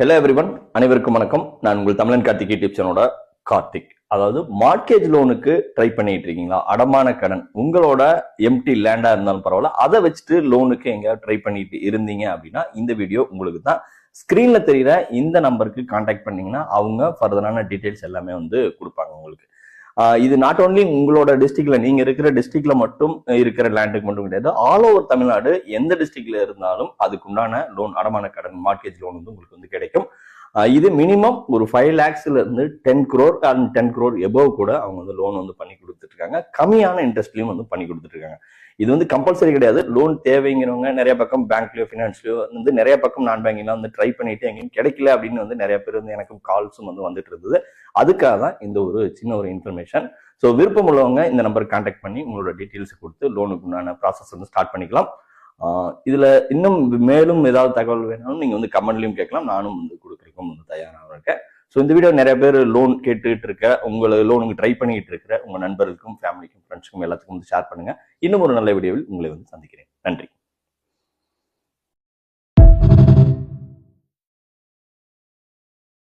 Hello everyone, அனைவருக்கும் வணக்கம். நான் உங்கள் தமிழன் கார்த்திக் யூடியூப் சேனலோட கார்த்திக். அதாவது மார்ட்கேஜ் லோனுக்கு ட்ரை பண்ணிட்டு இருக்கீங்களா? அடமான கடன் உங்களோட எம்டி லேண்டா இருந்தாலும் பரவாயில்ல, அதை வச்சுட்டு லோனுக்கு எங்கேயாவது ட்ரை பண்ணிட்டு இருந்தீங்க அப்படின்னா இந்த வீடியோ உங்களுக்கு தான். ஸ்கிரீன்ல தெரியுற இந்த நம்பருக்கு கான்டாக்ட் பண்ணீங்கன்னா அவங்க ஃபர்தரான டீடைல்ஸ் எல்லாமே கொடுப்பாங்க உங்களுக்கு. இது நாட் ஓன்லி உங்களோட டிஸ்ட்ரிக்ட்ல, நீங்க இருக்கிற டிஸ்ட்ரிக்ட்ல மட்டும் இருக்கிற லேண்டுக்கு மட்டும் கிடையாது, ஆல் ஓவர் தமிழ்நாடு எந்த டிஸ்ட்ரிக்ட்ல இருந்தாலும் அதுக்குண்டான லோன், அடமான கடன், மார்ட்கேஜ் லோன் உங்களுக்கு கிடைக்கும். இது மினிமம் ஒரு 5 lakhsல இருந்து 10 crore அண்ட் 10 crore எபோவ் கூட அவங்க லோன் பண்ணி கொடுத்துட்டு இருக்காங்க. கம்மியான இன்ட்ரெஸ்ட்லயும் பண்ணி கொடுத்துட்டு இருக்காங்க. இது கம்பல்சரி கிடையாது. லோன் தேவைங்கிறவங்க நிறைய பக்கம் பேங்க்லயோ பினான்ஸ்லயோ நிறைய பக்கம் நான் பேங்கிங்ல ட்ரை பண்ணிட்டு எங்கேயும் கிடைக்கல அப்படின்னு நிறைய பேர் எனக்கு கால்ஸும் வந்துட்டு இருந்தது. அதுக்காக தான் இந்த ஒரு சின்ன ஒரு இன்ஃபர்மேஷன். ஸோ விருப்பம் உள்ளவங்க இந்த நம்பருக்கு கான்டாக்ட் பண்ணி உங்களோட டீட்டெயில்ஸ் கொடுத்து லோனுக்கு உண்டான ப்ராசஸ் ஸ்டார்ட் பண்ணிக்கலாம். இதுல இன்னும் மேலும் ஏதாவது தகவல் வேணாலும் நீங்க கமெண்ட்லயும் கேட்கலாம். நானும் கொடுக்குறதுக்கும் தயாராக இருக்கேன். ஸோ இந்த வீடியோ நிறைய பேர் லோன் கேட்டுட்டு இருக்க, உங்களுக்கு லோனுக்கு ட்ரை பண்ணிட்டு இருக்கிற உங்க நண்பர்களுக்கும், ஃபேமிலிக்கும், ஃப்ரெண்ட்ஸுக்கும் எல்லாத்துக்கும் ஷேர் பண்ணுங்க. இன்னும் ஒரு நல்ல வீடியோவில் உங்களை சந்திக்கிறேன். நன்றி.